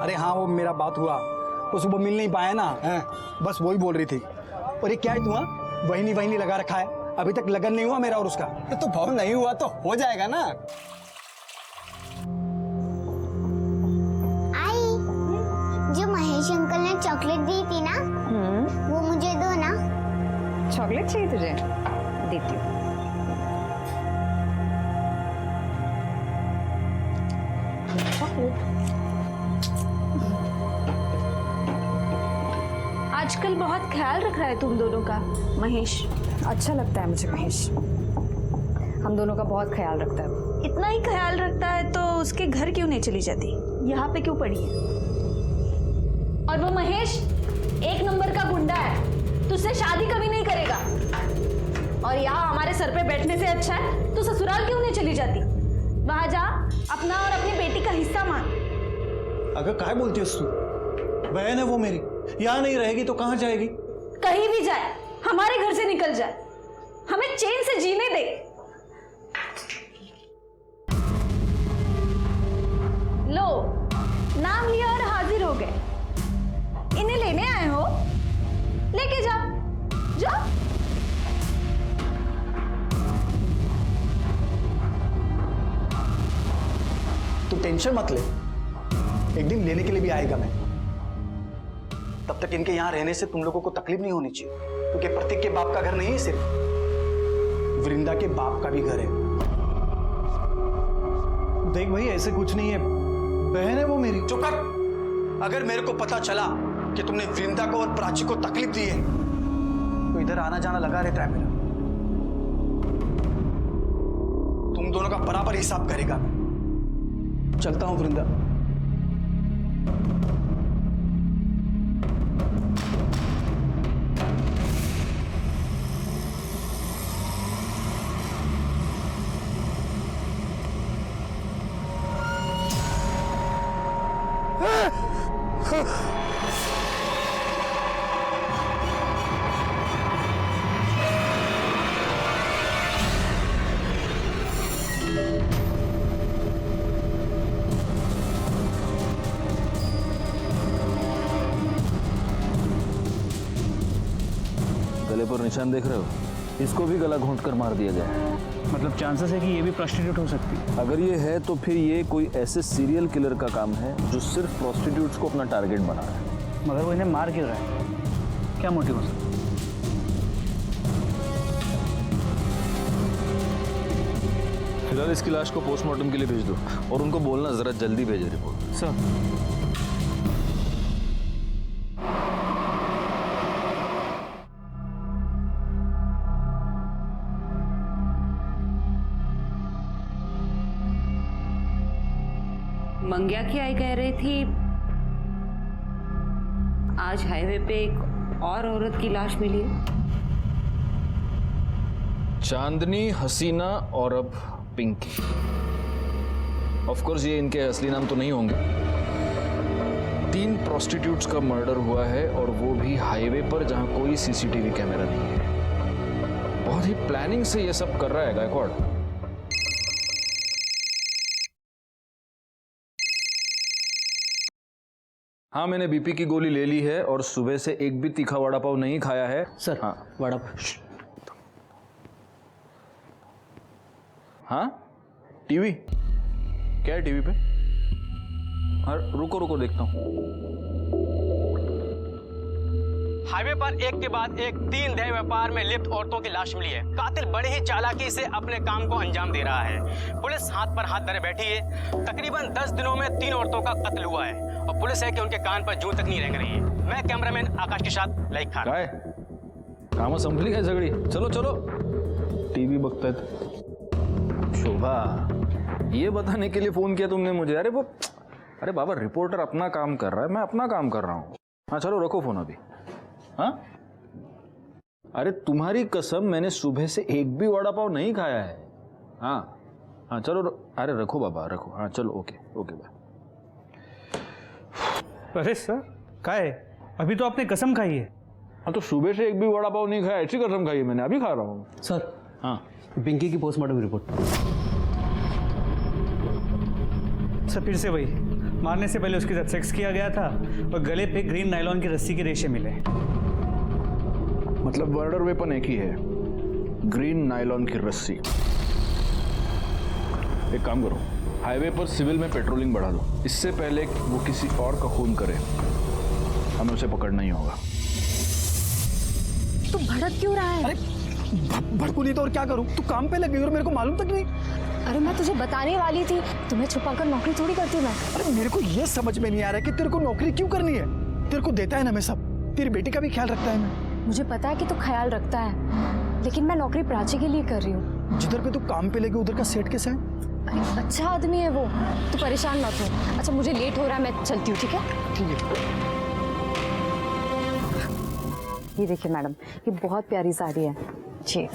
अरे हाँ, वो मेरा बात हुआ, वो सुबह मिल नहीं पाया ना, बस वही बोल रही थी। और ये क्या है तुम्हारा वही लगा रखा है, अभी तक लगन नहीं हुआ मेरा और उसका। तो भाव नहीं हुआ तो हो जाएगा ना। आई, जो महेश अंकल ने चॉकलेट दी थी ना, वो मुझे दो ना। चॉकलेट चाहिए तुझे? देती हूँ। आजकल बहुत ख्याल रख रहा है तुम दोनों का महेश। अच्छा लगता है मुझे महेश, हम दोनों का बहुत ख्याल रखता है। इतना ही ख्याल रखता है तो उसके घर क्यों नहीं चली जाती, यहाँ पे क्यों पड़ी है? और वो महेश एक नंबर का गुंडा है, तुझसे शादी कभी नहीं करेगा। और यहाँ हमारे सर पे बैठने से अच्छा है तो ससुराल क्यों नहीं चली जाती? वहां जा, अपना और अपनी बेटी का हिस्सा मांग। अगर काय बोलती है तू? बहन है वो मेरी, यहाँ नहीं रहेगी तो कहाँ जाएगी? कहीं भी जाए, हमारे घर से निकल जाए, हमें चैन से जीने दे। लो, नाम लिया और हाजिर हो गए। इन्हें लेने आए हो, लेके जाओ, जाओ। तू टेंशन मत ले, एक दिन लेने के लिए भी आएगा मैं। तब तक इनके यहाँ रहने से तुम लोगों को तकलीफ नहीं होनी चाहिए, क्योंकि प्रतीक के बाप का घर नहीं है, सिर्फ वृंदा के बाप का भी घर है। देख भाई, ऐसे कुछ नहीं है, बहन है वो मेरी। चुप कर। अगर मेरे को पता चला कि तुमने वृंदा को और प्राची को तकलीफ दी है तो इधर आना जाना लगा रहता है मेरा। तुम दोनों का बराबर हिसाब करेगा मैं। चलता हूं वृंदा। गले पर निशान देख रहे हो? इसको भी गला घोंट कर मार दिया गया है। मतलब चांसेस है कि ये भी प्रोस्टिट्यूट हो सकती है। अगर ये है तो फिर ये कोई ऐसे सीरियल किलर का काम है जो सिर्फ प्रोस्टिट्यूट्स को अपना टारगेट बना रहा है। मगर वो इन्हें मार क्यों रहा है? क्या मोटिव हो सकता है? फिलहाल इसकी लाश को पोस्टमार्टम के लिए भेज दो और उनको बोलना जरा जल्दी भेजे रिपोर्ट। सर, मंग्या की आई कह रही थी आज हाईवे पे एक और औरत की लाश मिली है। चांदनी, हसीना और अब पिंकी। ऑफ कोर्स ये इनके असली नाम तो नहीं होंगे। 3 प्रोस्टिट्यूट्स का मर्डर हुआ है और वो भी हाईवे पर जहां कोई सीसीटीवी कैमरा नहीं है। बहुत ही प्लानिंग से ये सब कर रहा है गायकवाड़। हाँ, मैंने बीपी की गोली ले ली है और सुबह से एक भी तीखा वड़ा पाव नहीं खाया है। सर। हाँ, वड़ा हाँ, टीवी क्या है टीवी पे? हाँ, रुको देखता हूँ। हाईवे पर एक के बाद एक 3 देह व्यापार में लिप्त औरतों की लाश मिली है। कातिल बड़े ही चालाकी से अपने काम को अंजाम दे रहा है। पुलिस हाथ पर हाथ धरे बैठी है। तकरीबन 10 दिनों में 3 औरतों का कत्ल हुआ है और पुलिस है कि उनके कान पर जूं तक नहीं रेंग रही है। मैं कैमरामैन आकाश के साथ लाइक खान। काय काम संपली काय सगळी? चलो टीवी बघतायत। शोभा, ये बताने के लिए फोन किया तुमने मुझे? अरे बाबा, रिपोर्टर अपना काम कर रहा है, मैं अपना काम कर रहा हूँ। हाँ चलो, रखो फोन अभी। हाँ, अरे तुम्हारी कसम, मैंने सुबह से एक भी वड़ा पाव नहीं खाया है। हाँ चलो, अरे रखो बाबा, रखो। हाँ चलो, ओके बाय। अरे सर, क्या है? अभी तो आपने कसम खाई है। हाँ, तो सुबह से एक भी वड़ा पाव नहीं खाया, ऐसी कसम खाई है मैंने, अभी खा रहा हूँ। सर, हाँ, पिंकी की पोस्टमार्टम रिपोर्ट। सर फिर से वही, मारने से पहले उसके साथ सेक्स किया गया था और गले पे ग्रीन नायलॉन की रस्सी के रेशे मिले। मतलब मर्डर वेपन एक ही है, ग्रीन नायलॉन की रस्सी। एक काम करो, हाईवे पर सिविल में पेट्रोलिंग बढ़ा दो, इससे पहले वो किसी और का खून करे हमें उसे पकड़ना ही होगा। तू भड़क क्यों रहा है? अरे भड़कू नहीं तो और क्या करूं? तू काम पे लग गई और मेरे को मालूम तक नहीं। अरे मैं तुझे बताने वाली थी, तुम्हें छुपाकर नौकरी थोड़ी करती मैं। अरे मेरे को ये समझ में नहीं आ रहा है कि तेरे को नौकरी क्यों करनी है। तेरे को देता है ना मैं सब, तेरी बेटी का भी ख्याल रखता है मैं। मुझे पता है कि तू ख्याल रखता है, लेकिन मैं नौकरी प्राची के लिए कर रही हूँ। जिधर पे तू काम पे लगी उधर का सेठ कैसा है? अरे अच्छा आदमी है वो, तू परेशान मत हो। अच्छा मुझे लेट हो रहा है, मैं चलती हूँ, ठीक है? ठीक है। ये देखिए मैडम, ये बहुत प्यारी साड़ी है जी।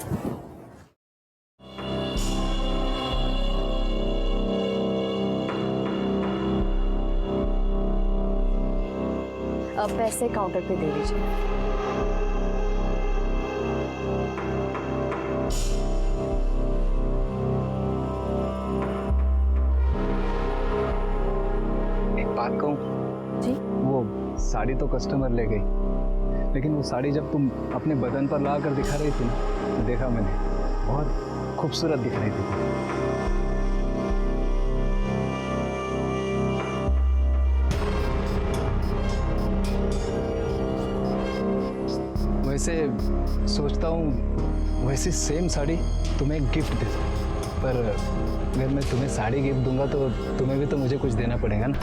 अब पैसे काउंटर पे दे दीजिए। एक बात कहूँ जी? वो साड़ी तो कस्टमर ले गई, लेकिन वो साड़ी जब तुम अपने बदन पर ला कर दिखा रही थी ना, तो देखा मैंने, बहुत खूबसूरत दिख रही थी। वैसे सोचता हूँ वैसी सेम साड़ी तुम्हें गिफ्ट दे दूँ, पर अगर मैं तुम्हें साड़ी गिफ्ट दूंगा तो तुम्हें भी तो मुझे कुछ देना पड़ेगा ना,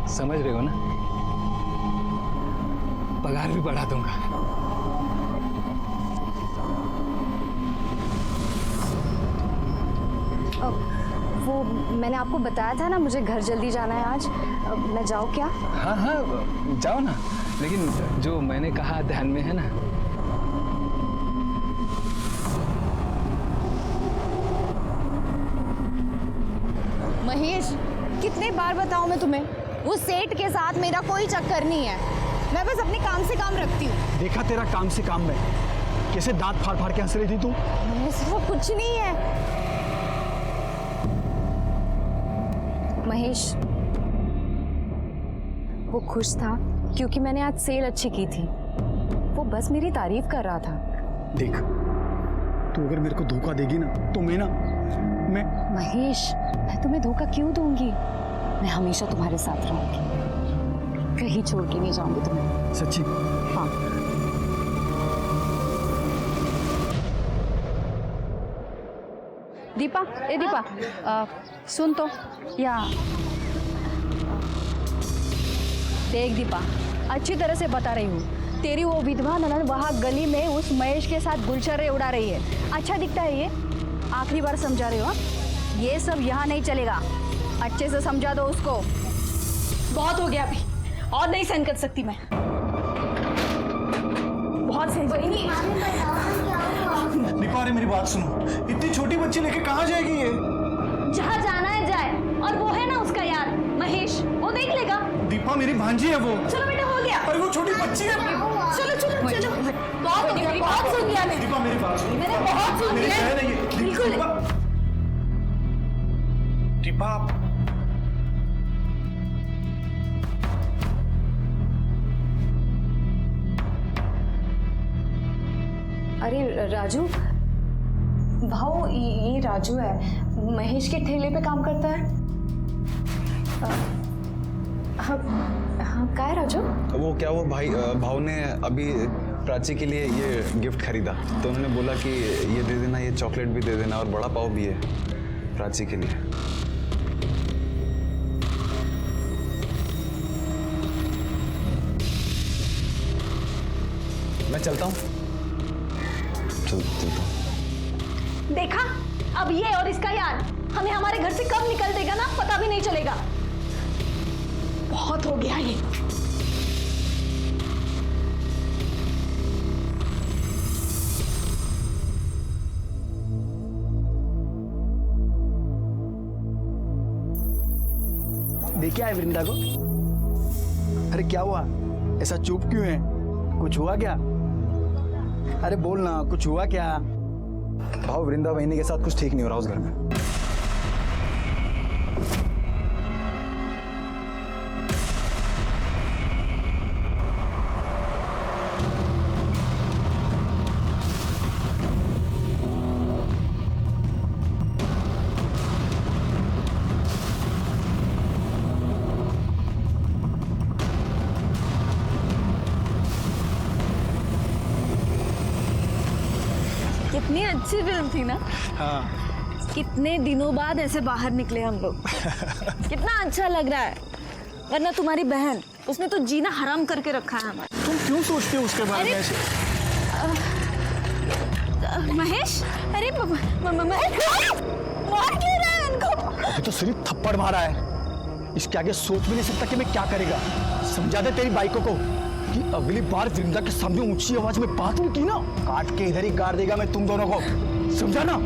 समझ रहे हो ना? पगार भी बढ़ा दूंगा। वो मैंने आपको बताया था ना, मुझे घर जल्दी जाना है आज। मैं जाऊँ क्या? हाँ हाँ जाओ ना, लेकिन जो मैंने कहा ध्यान में है ना? महेश, कितने बार बताऊं मैं तुम्हें, उस सेठ के साथ मेरा कोई चक्कर नहीं है। मैं बस अपने काम से काम रखती हूँ। देखा तेरा काम से काम में, कैसे दांत फाड़ फाड़ के हंस रही थी तू। वो कुछ नहीं है महेश। वो खुश था क्योंकि मैंने आज सेल अच्छी की थी। वो बस मेरी तारीफ कर रहा था। देख, तू अगर मेरे को धोखा देगी ना तो मैं महेश, मैं तुम्हें धोखा क्यों दूंगी? मैं हमेशा तुम्हारे साथ रहूंगी, कहीं छोड़ के नहीं जाऊंगी तुम्हें। सच्ची? हाँ। दीपा, ए दीपा, सुन तो, या देख दीपा, अच्छी तरह से बता रही हूँ, तेरी वो विधवा ननद वहाँ गली में उस महेश के साथ गुलछर्रे उड़ा रही है। अच्छा दिखता है ये? आखिरी बार समझा रही हो? ये सब यहाँ नहीं चलेगा, अच्छे से समझा दो उसको। बहुत हो गया अभी, और नहीं सहन कर सकती मैं। बहुत सहन कर। दीपा, अरे मेरी बात सुनो, इतनी छोटी बच्ची लेके कहाँ जाएगी ये? जहाँ जाना है जाए, और वो है ना उसका यार महेश, वो देख लेगा। दीपा, मेरी भांजी है वो। चलो बेटा, हो गया। अरे वो छोटी बच्ची है। चलो चलो चलो, बहुत हो गया, बहुत सुन लिया मैंने। दीपा, मेरी बात सुनो। मैंने बहुत सुन मेरी लिया। बहन है ये। बिल्कुल। दीपा, अरे राजू, भाऊ, ये राजू है, महेश के ठेले पे काम करता है। हाँ हाँ, क्या है राजू? वो क्या, वो भाव ने अभी प्राची के लिए ये गिफ्ट खरीदा, तो उन्होंने बोला कि ये दे देना, ये चॉकलेट भी दे देना और बड़ा पाव भी है प्राची के लिए। मैं चलता हूँ। चलता हूँ। देखा, अब ये और इसका यार हमें हमारे घर से कब निकल देगा ना, पता भी नहीं चलेगा। बहुत हो गया ये। देखा है वृंदा को? अरे क्या हुआ, ऐसा चुप क्यों है? कुछ हुआ क्या? अरे बोल ना, कुछ हुआ क्या? भाव, वृंदा बहनी के साथ कुछ ठीक नहीं हो रहा उस घर में। कितनी अच्छी फिल्म थी ना। हाँ। कितने दिनों बाद ऐसे बाहर निकले हम लोग। कितना अच्छा लग रहा है। वरना तुम्हारी बहन, उसने तो जीना हराम करके रखा है हमारा। तुम क्यों सोचते हो उसके बारे में ऐसे? महेश, अरे मार क्यों रहा है उनको? अभी तो सिर्फ थप्पड़ मारा है, इसके आगे सोच भी नहीं सकता कि मैं क्या करेगा। समझा दे तेरी बाइकों को कि अगली बार वृंदा के सामने ऊंची आवाज में बात हुई की ना, काट के इधर ही गाड़ देगा मैं तुम दोनों को, समझा ना?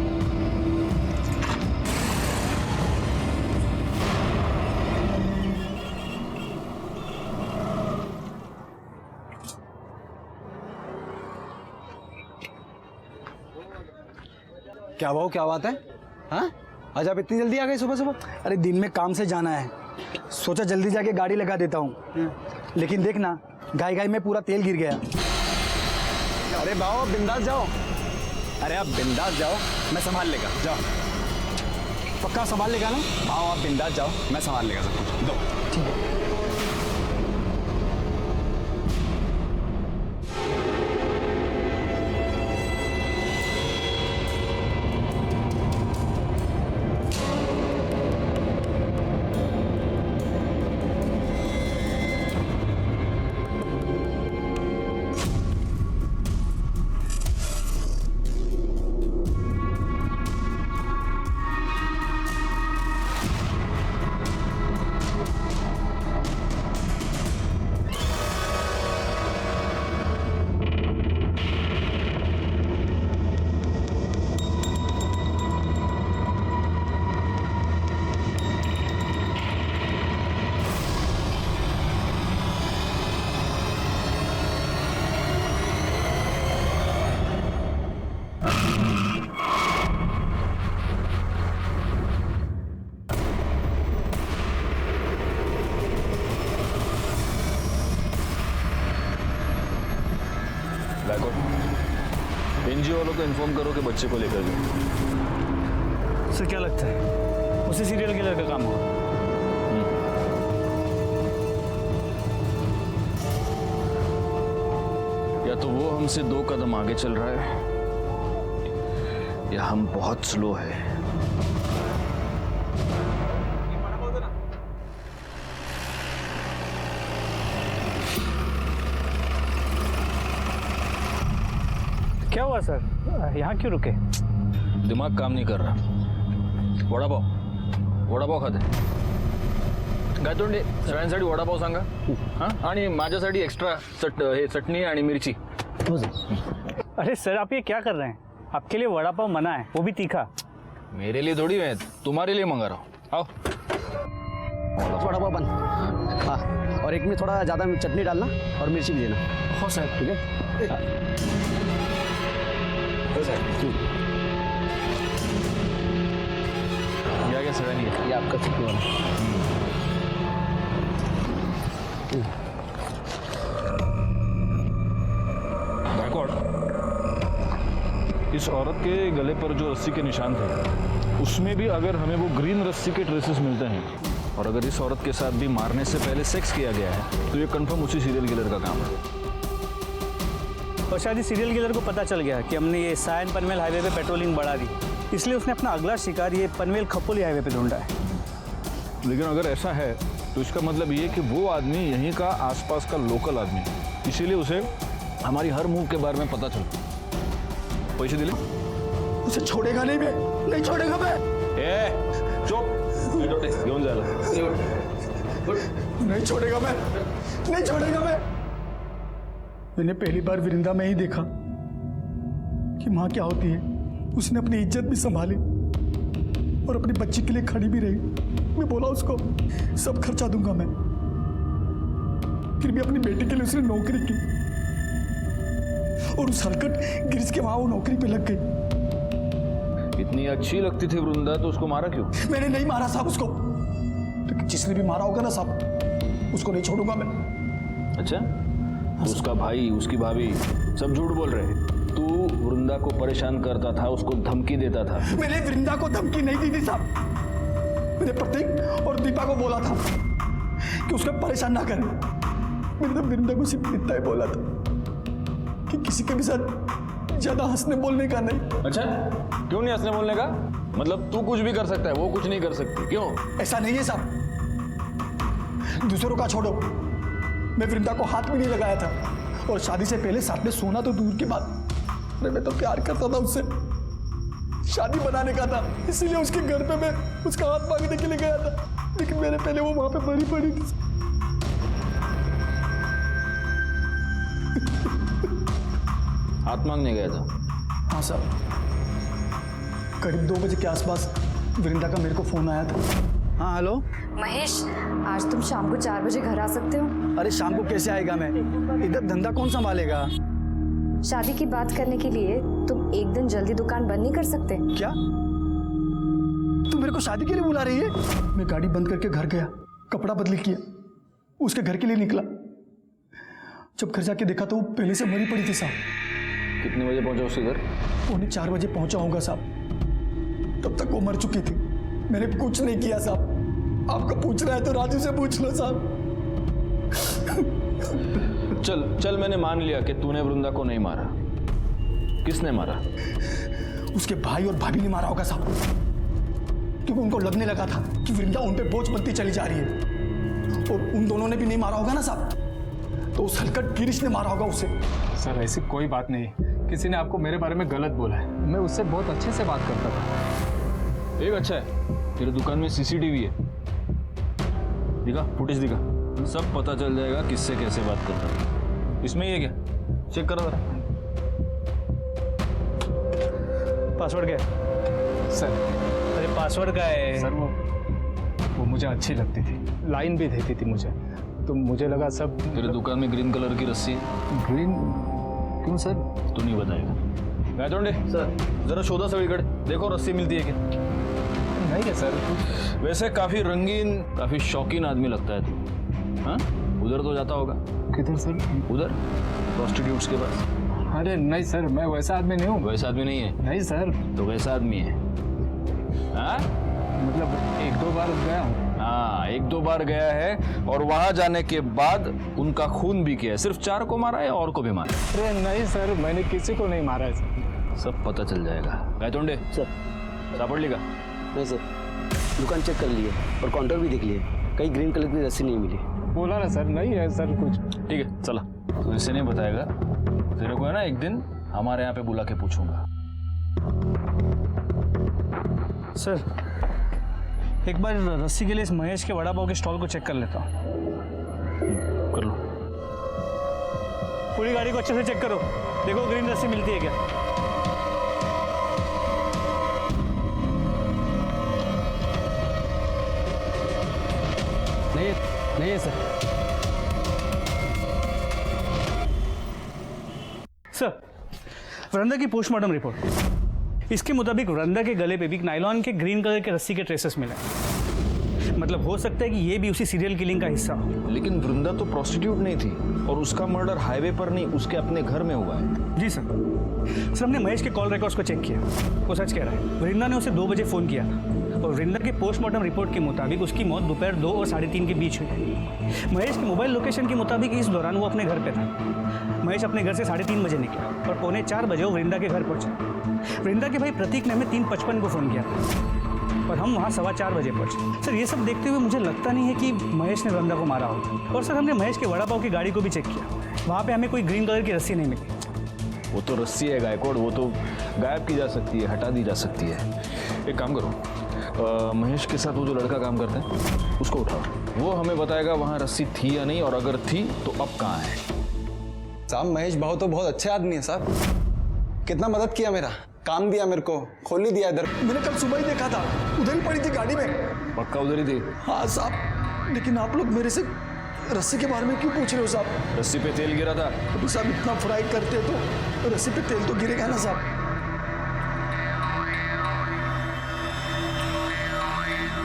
क्या भाव, क्या बात है? हाँ, आज आप इतनी जल्दी आ गए सुबह सुबह? अरे दिन में काम से जाना है, सोचा जल्दी जाके गाड़ी लगा देता हूँ, लेकिन देखना गाय गाय में पूरा तेल गिर गया। अरे भाव आप बिंदास जाओ, अरे आप बिंदास जाओ, मैं संभाल लेगा, जाओ। पक्का संभाल लेगा ना? भाव आप बिंदास जाओ, मैं संभाल लेगा सब कुछ, दो। ठीक है। एनजीओ वालों को इन्फॉर्म करो कि बच्चे को लेकर जाओ। सर क्या लगता है उसी सीरियल किलर का काम होगा? या तो वो हमसे 2 कदम आगे चल रहा है या हम बहुत स्लो है। क्या हुआ सर, यहाँ क्यों रुके? दिमाग काम नहीं कर रहा। वडापाव खाते गायतोंडे सगळ्यांसाठी वडापाव सांगा। हां, आणि माझ्यासाठी एक्स्ट्रा चटणी आणि मिरची। अरे सर आप ये क्या कर रहे हैं? आपके लिए वड़ा पाव मना है, वो भी तीखा। मेरे लिए थोड़ी है, तुम्हारे लिए मंगा रहा हूँ। आओ। वड़ा पाव बन। हाँ, और एक में थोड़ा ज़्यादा चटनी डालना और मिर्ची भी देना। हो सर, ठीक है। या क्या सगळ्यांनी ये आपका चटनी वाला। गायकवाड़, इस औरत के गले पर जो रस्सी के निशान थे उसमें भी अगर हमें वो ग्रीन रस्सी के ट्रेसेस मिलते हैं और अगर इस औरत के साथ भी मारने से पहले सेक्स किया गया है तो ये कंफर्म उसी सीरियल किलर का काम है। और शायद इस सीरियल किलर को पता चल गया कि हमने ये सायन पनवेल हाईवे पे पेट्रोलिंग बढ़ा दी, इसलिए उसने अपना अगला शिकार ये पनवेल खपोली हाईवे पे ढूंढा है। लेकिन अगर ऐसा है तो इसका मतलब ये कि वो आदमी यहीं का आसपास का लोकल आदमी है, इसीलिए उसे हमारी हर मूव के बारे में पता चलता। पैसे दिले? उसे छोड़ेगा नहीं मैं, नहीं छोड़ेगा मैं। चुप, घेऊन जायला। नहीं छोड़ेगा मैं, नहीं छोड़ेगा मैं। मैंने पहली बार वृंदा में ही देखा कि माँ क्या होती है। उसने अपनी इज्जत भी संभाली और अपनी बच्ची के लिए खड़ी भी रही। मैं बोला उसको सब खर्चा दूंगा मैं, फिर भी अपनी बेटी के लिए उसने नौकरी की और उस हरकत गिरिश के वहां वो नौकरी पे लग गई। इतनी अच्छी लगती थी वृंदा तो उसको मारा क्यों? मैंने नहीं मारा साहब उसको, लेकिन जिसने भी मारा होगा ना साहब उसको नहीं छोड़ूंगा मैं। अच्छा, तो उसका भाई, उसकी भाभी सब झूठ बोल रहे हैं। तू वृंदा को परेशान करता था, उसको धमकी देता था। मैंने वृंदा को धमकी नहीं दी थी साहब। मैंने प्रतीक और दीपा को बोला था कि उसको परेशान ना करें। मैंने तो वृंदा को सिर्फ इतना ही बोला था कि किसी के भी साथ ज्यादा हंसने बोलने का नहीं। अच्छा, क्यों नहीं हंसने बोलने का? मतलब तू कुछ भी कर सकता है, वो कुछ नहीं कर सकती, क्यों? ऐसा नहीं है साहब, दूसरों का छोड़ो, मैं वृंदा को हाथ भी नहीं लगाया था, और शादी से पहले साथ में सोना तो दूर की बात, अरे मैं तो प्यार करता था उससे, शादी बनाने का था, इसीलिए उसके घर पे मैं उसका हाथ मांगने के लिए गया था, लेकिन मेरे पहले वो वहां पे मरी पड़ी थी। हाथ मांगने गया था? हाँ साहब, करीब 2 बजे के आसपास वृंदा का मेरे को फोन आया था। हाँ हेलो महेश, आज तुम शाम को 4 बजे घर आ सकते हो? अरे शाम को कैसे आएगा मैं, इधर धंधा कौन संभालेगा? शादी की बात करने के लिए तुम एक दिन जल्दी दुकान बंद नहीं कर सकते? क्या तू मेरे को शादी के लिए बुला रही है? मैं गाड़ी बंद करके घर गया, कपड़ा बदली किया, उसके घर के लिए निकला, जब घर जाके देखा तो वो पहले से मरी पड़ी थी साहब। कितने बजे पहुंचा उसके घर? 4:45 बजे पहुंचा होगा साहब, तब तक वो मर चुकी थी। मैंने कुछ नहीं किया साहब, आपको पूछ रहा है तो राजू से पूछ लो साहब। चल चल, मैंने मान लिया कि तूने वृंदा को नहीं मारा। किसने मारा? उसके भाई और भाभी ने मारा होगा साहब, क्योंकि उनको लगने लगा था कि वृंदा उन पे बोझ बनती चली जा रही है, और उन दोनों ने भी नहीं मारा होगा ना साहब, तो उस हलकट गिरीश ने मारा होगा उसे। सर ऐसी कोई बात नहीं, किसी ने आपको मेरे बारे में गलत बोला है, मैं उससे बहुत अच्छे से बात करता था। एक अच्छा है, तेरे दुकान में सीसीटीवी है, दिखा, फुटेज दिखा, सब पता चल जाएगा किससे कैसे बात करता है। इसमें ये क्या, चेक करो जरा। पासवर्ड क्या है? सर अरे पासवर्ड क्या है? सर वो मुझे अच्छी लगती थी, लाइन भी देती थी मुझे, तो मुझे लगा सब। तेरे दुकान में ग्रीन कलर की रस्सी है? ग्रीन क्यों सर? तू नहीं बताएगा। गायतोंडे सर, जरा शोधा सगळीकडे, देखो रस्सी मिलती है क्या? नहीं है सर। वैसे काफी रंगीन, काफी शौकीन आदमी लगता है तू। हाँ, उधर तो जाता होगा? किधर सर? उधर प्रोस्टिट्यूट्स के पास। अरे नहीं सर, मैं वैसा आदमी नहीं हूँ। वैसा आदमी नहीं है? नहीं सर। तो वैसा आदमी है? हाँ, मतलब 1-2 बार गया हूँ। हाँ, 1-2 बार गया है, और वहां जाने के बाद उनका खून भी किया है। सिर्फ 4 को मारा है, और को भी मारा? अरे नहीं सर, मैंने किसी को नहीं मारा है सर। सब पता चल जाएगा। गायतोंडे सर, सापड़ का? नहीं सर, दुकान चेक कर लिए और काउंटर भी देख लिए, कहीं ग्रीन कलर की रस्सी नहीं मिली। बोला ना सर, नहीं है सर कुछ। ठीक है, चला, तो इसे नहीं बताएगा, तेरे को है ना एक दिन हमारे यहाँ पे बुला के पूछूंगा। सर, एक बार रस्सी के लिए इस महेश के वड़ा पाव के स्टॉल को चेक कर लेता हूँ। कर लो। पूरी गाड़ी को अच्छे से चेक करो, देखो ग्रीन रस्सी मिलती है क्या। नहीं है सर। सर, वृंदा की पोस्टमार्टम रिपोर्ट, इसके मुताबिक वृंदा के गले पे भी नायलॉन के ग्रीन कलर के रस्सी के ट्रेसेस मिले। मतलब हो सकता है कि ये भी उसी सीरियल किलिंग का हिस्सा हो। लेकिन वृंदा तो प्रोस्टिट्यूट नहीं थी, और उसका मर्डर हाईवे पर नहीं, उसके अपने घर में हुआ है। जी सर। सर, हमने महेश के कॉल रिकॉर्ड्स को चेक किया, वो सच कह रहा है। वृंदा ने उसे 2 बजे फ़ोन किया था, और वृंदा के पोस्टमार्टम रिपोर्ट के मुताबिक उसकी मौत दोपहर 2 और 3:30 के बीच हुई। महेश के मोबाइल लोकेशन के मुताबिक इस दौरान वो अपने घर पे था। महेश अपने घर से 3:30 बजे निकला, और 3:45 बजे वो वृंदा के घर पहुंचा। वृंदा के भाई प्रतीक ने हमें 3:55 को फ़ोन किया था, और हम वहाँ 4:15 बजे पहुंचे। सर, ये सब देखते हुए मुझे लगता नहीं है कि महेश ने वृंदा को मारा होगा। और सर, हमने महेश के वड़ा पाव की गाड़ी को भी चेक किया, वहाँ पे हमें कोई ग्रीन कलर की रस्सी नहीं मिली। वो तो रस्सी है गायकवाड़, वो तो गायब की जा सकती है, हटा दी जा सकती है। एक काम करो, महेश के साथ वो जो लड़का काम करता है उसको उठाओ, वो हमें बताएगा वहाँ रस्सी थी या नहीं, और अगर थी तो अब कहाँ है। साहब, महेश भाव तो बहुत अच्छे आदमी है साहब, कितना मदद किया, मेरा काम दिया, मेरे को खोल ही दिया इधर। मैंने कल सुबह ही देखा था, उधर ही पड़ी थी गाड़ी में। पक्का उधर ही थी? हाँ साहब, लेकिन आप लोग मेरे से रस्सी के बारे में क्यों पूछ रहे हो साहब? रस्सी पे तेल गिरा था। तो साहब, इतना फ्राई करते तो रस्सी पे तेल तो गिरेगा ना साहब।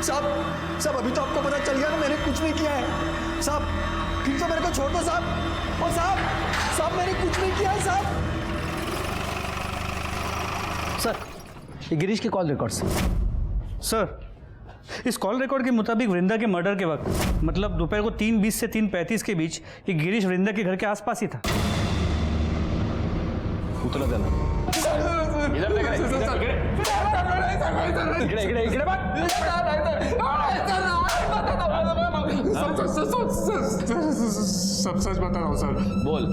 साहब, अभी तो आपको पता चल गया ना मैंने कुछ नहीं किया है साहब, फिर तो मेरे को छोड़ दो साहब। और साहब मैंने कुछ नहीं किया है साहब। सर, ये गिरीश के कॉल रिकॉर्ड्स। सर, इस कॉल रिकॉर्ड के मुताबिक वृंदा के मर्डर के वक्त, मतलब दोपहर को 3:20 से 3:35 के बीच, ये गिरीश वृंदा के घर के आसपास ही था। उतरा देना। इधर देख रहे, इकडे इकडे बघ. सब सच बता रहा हूँ सर. बोल.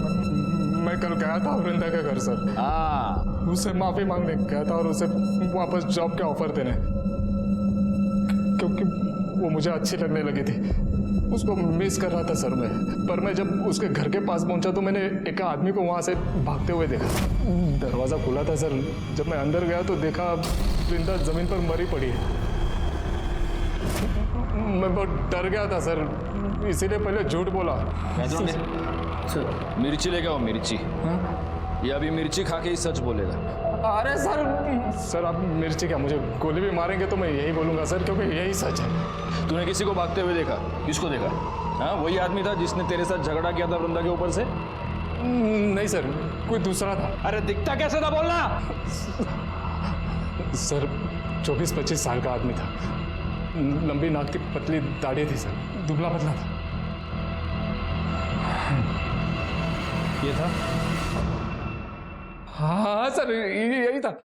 मैं कल गया था वृंदा के घर सर. हाँ. उससे माफी मांगने गया था और उसे वापस जॉब के ऑफर देने, क्योंकि वो मुझे अच्छी लगने लगी थी. उसको मिस कर रहा था सर मैं. पर मैं जब उसके घर के पास पहुंचा तो मैंने एक आदमी को वहां से भागते हुए देखा. दरवाजा खुला था सर. जब मैं अंदर गया तो देखा वृंदा जमीन पर मरी पड़ी है. मैं बहुत डर गया था सर, इसीलिए पहले झूठ बोला. मिर्ची लेके आओ. मिर्ची. ये अभी मिर्ची खा के ही सच बोलेगा. अरे सर आप मिर्ची क्या, मुझे गोली भी मारेंगे तो मैं यही बोलूंगा सर, क्योंकि यही सच है. तूने किसी को भागते हुए देखा? किसको देखा? हाँ, वही आदमी था जिसने तेरे साथ झगड़ा किया था वृंदा के ऊपर से? नहीं सर, कोई दूसरा था. अरे दिखता कैसे था बोलना. सर 24-25 साल का आदमी था. लंबी नाक की पतली दाढ़ी थी सर. दुबला पतला था. ये था? हाँ सर, यही था.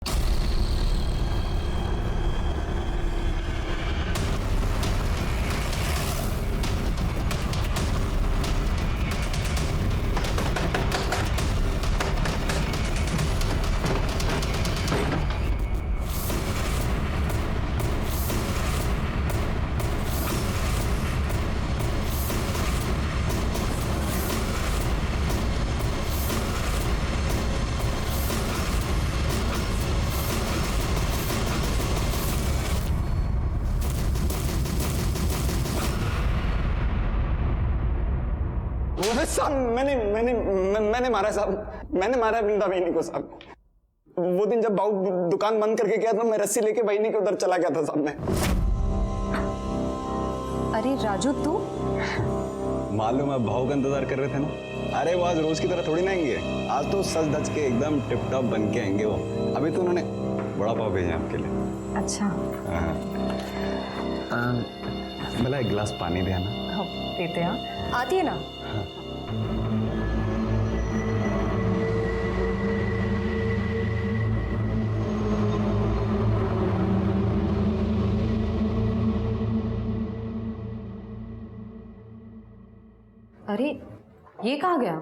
साहब मैंने मारा साहब. मैंने मारा वृंदा बहनी को साहब. वो दिन जब बाबू दुकान बंद करके गया था, मैं रस्सी लेके बहनी के उधर चला गया था साहब मैं. अरे राजू तू? मालूम है, भाव का इंतजार कर रहे थे ना. अरे वो आज रोज की तरह थोड़ी ना आएंगे. आज तो सज धज के एकदम टिप टॉप बन के आएंगे वो. अभी तो उन्होंने बड़ा पाव भेजा आपके लिए. अच्छा. भला एक गिलास पानी दे ना. हाँ, देते हैं. आती है ना. अरे ये कहाँ गया?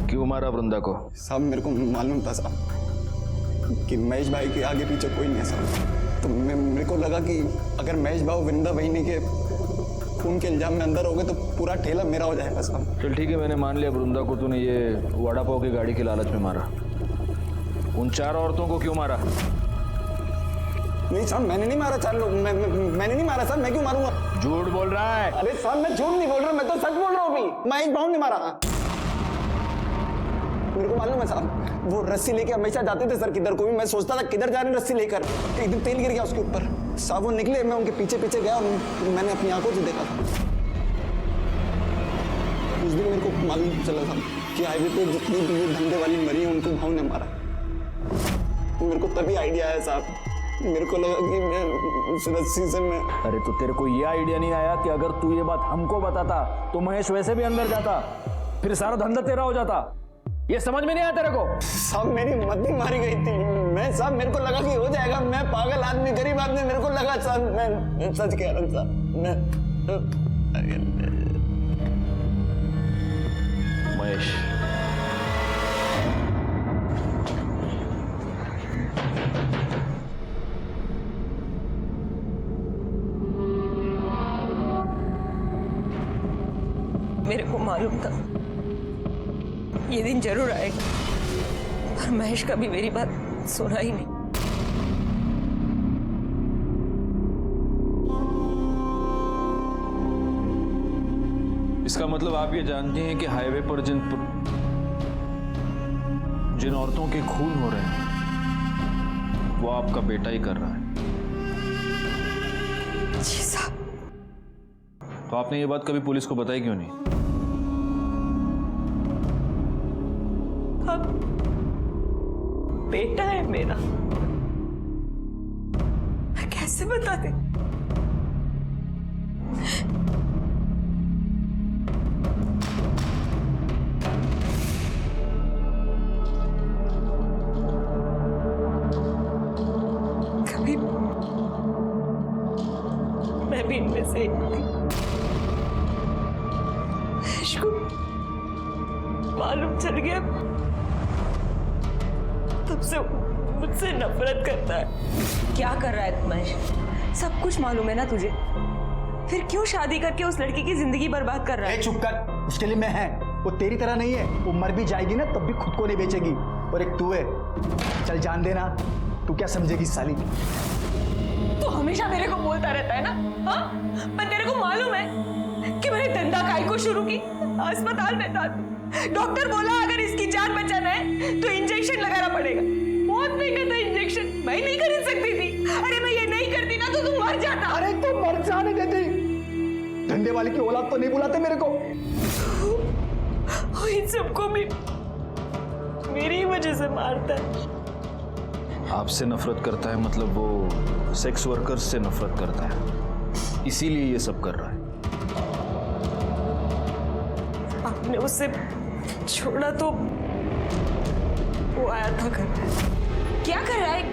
क्यों मारा वृंदा को? साहब मेरे को मालूम था साहब कि महेश भाई के आगे पीछे कोई नहीं है साहब. तो मेरे को लगा कि अगर महेश भाई वृंदा बहनी के खून के इल्जाम में अंदर हो गए तो पूरा ठेला मेरा हो जाएगा साहब. चल ठीक है, मैंने मान लिया वृंदा को तूने ये वड़ा पाव की गाड़ी की लालच में मारा. उन 4 औरतों को क्यों मारा? नहीं साहब, मैंने नहीं मारा 4 लोग. मैंने नहीं मारा साहब. मैं क्यों मारूंगा? झूठ बोल रहा है. अरे साहब मैं झूठ नहीं बोल रहा, मैं तो सच बोल रहा हूँ. अभी महेश भाव ने मारा. मेरे को मालूम है साहब, वो रस्सी लेके हमेशा जाते थे सर किधर को भी. मैं सोचता था किधर जा रहे हैं रस्सी लेकर. एक दिन तेल गिर गया उसके ऊपर. साहब वो निकले, मैं उनके पीछे पीछे गया और मैंने अपनी आंखों से देखा था. उस दिन मेरे को मालूम चला था कि हाईवे पे जितनी भी ये धंधे वाली मरी है उनको भाव ने मारा. मेरे को तभी आइडिया आया साहब. मेरे को लगा कि मैं उस रस्सी से मैं. अरे तो तेरे को ये आइडिया नहीं आया कि अगर तू ये बात हमको बताता तो महेश वैसे भी अंदर जाता, फिर सारा धंधा तेरा हो जाता? ये समझ में नहीं आया तेरे को? साहब मेरी मद्दी मारी गई थी. मैं साहब मेरे को लगा कि हो जाएगा. मैं पागल आदमी, गरीब आदमी, मेरे को लगा साहब. मैं सच कह रहा हूँ साहब. महेश, मेरे को मालूम था ये दिन जरूर आएगा, पर महेश कभी मेरी बात सुना ही नहीं. इसका मतलब आप ये जानती हैं कि हाईवे पर जिन औरतों के खून हो रहे हैं वो आपका बेटा ही कर रहा है. जी साहब. तो आपने ये बात कभी पुलिस को बताई क्यों नहीं? बेटा है मेरा, से बता दे। कभी मैं भी इनमें से एक थी। महेश को मालूम चल गया, तब से मुझसे नफरत करता है। क्या कर रहा है महेश? सब कुछ मालूम है ना तुझे, फिर क्यों शादी करके उस लड़की की जिंदगी बर्बाद कर रहा है? चुप कर, उसके लिए मैं है, वो तेरी तरह नहीं है। वो मर भी जाएगी ना तब भी खुद को नहीं बेचेगी। और एक तू है, चल जान देना, तू क्या समझेगी साली? तू हमेशा मेरे को बोलता रहता है ना, हाँ? पर तेरे को मालूम है कि मैंने धंधा काय को शुरू की? अस्पताल में था, डॉक्टर बोला अगर इसकी जान बचाना है तो इंजेक्शन लगाना पड़ेगा। बहुत महंगा था इंजेक्शन, मैं नहीं खरीद सकती थी। अरे मैं ये नहीं करती ना तो तू मर जाता। अरे तो मर जाने देती, धंधे वाले की औलाद तो नहीं बुलाते मेरे को। इन सबको भी मेरी ही वजह से मारता है। आपसे नफरत करता है मतलब वो सेक्स वर्कर्स से नफरत करता है, इसीलिए ये सब कर रहा है। आपने उसे छोड़ा तो वो आया था घर। क्या कर रहा है?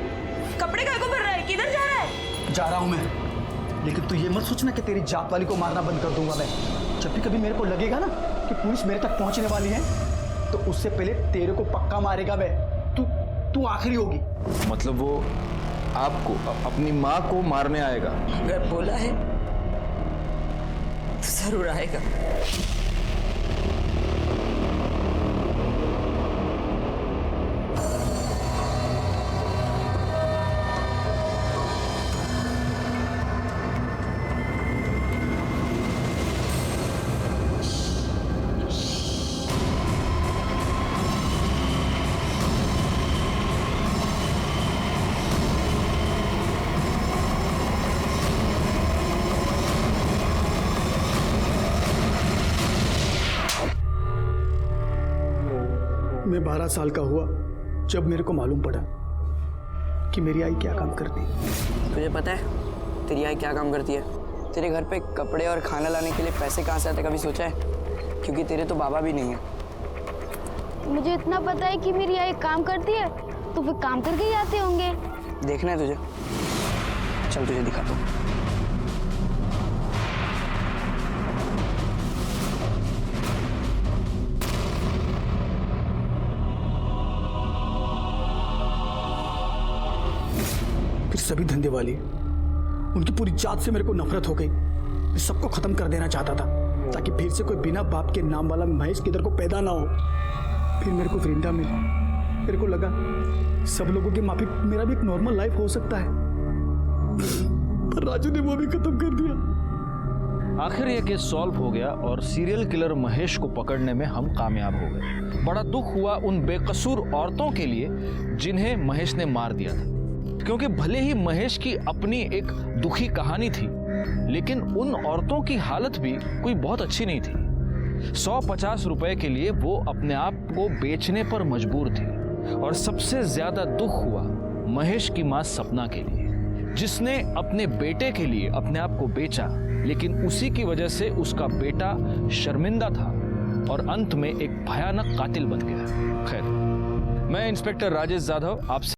कपड़े काय को भर रहा है? किधर जा रहा है? जा रहा हूं मैं, लेकिन तू ये मत सोचना कि तेरी जात वाली को मारना बंद कर दूंगा मैं। जब भी कभी मेरे को लगेगा ना कि पुलिस मेरे तक पहुंचने वाली है तो उससे पहले तेरे को पक्का मारेगा मैं। तू आखिरी होगी। मतलब वो आपको, अपनी माँ को मारने आएगा? अगर बोला है तो जरूर आएगा। मैं 12 साल का हुआ जब मेरे को मालूम पड़ा कि मेरी आई क्या काम करती है। तुझे पता है तेरी आई क्या काम करती है? तेरे घर पे कपड़े और खाना लाने के लिए पैसे कहाँ से आते, कभी सोचा है? क्योंकि तेरे तो बाबा भी नहीं है। मुझे इतना पता है कि मेरी आई काम करती है, तो फिर काम करके ही आते होंगे। देखना है तुझे? चल तुझे दिखाता हूँ। फिर सभी धंधे वाली, उनकी पूरी जात से मेरे को नफरत हो गई। मैं सबको खत्म कर देना चाहता था ताकि फिर से कोई बिना बाप के नाम वाला महेश किधर को पैदा ना हो। फिर मेरे को वृंदा मिली, मेरे को लगा सब लोगों की माफी मेरा भी एक नॉर्मल लाइफ हो सकता है, पर राजू ने वो भी खत्म कर दिया। आखिर ये केस सॉल्व हो गया और सीरियल किलर महेश को पकड़ने में हम कामयाब हो गए। बड़ा दुख हुआ उन बेकसूर औरतों के लिए जिन्हें महेश ने मार दिया था, क्योंकि भले ही महेश की अपनी एक दुखी कहानी थी, लेकिन उन औरतों की हालत भी कोई बहुत अच्छी नहीं थी। 150 रुपए के लिए वो अपने आप को बेचने पर मजबूर थी। और सबसे ज्यादा दुख हुआ महेश की मां सपना के लिए, जिसने अपने बेटे के लिए अपने आप को बेचा, लेकिन उसी की वजह से उसका बेटा शर्मिंदा था और अंत में एक भयानक कातिल बन गया। खैर, मैं इंस्पेक्टर राजेश जाधव आपसे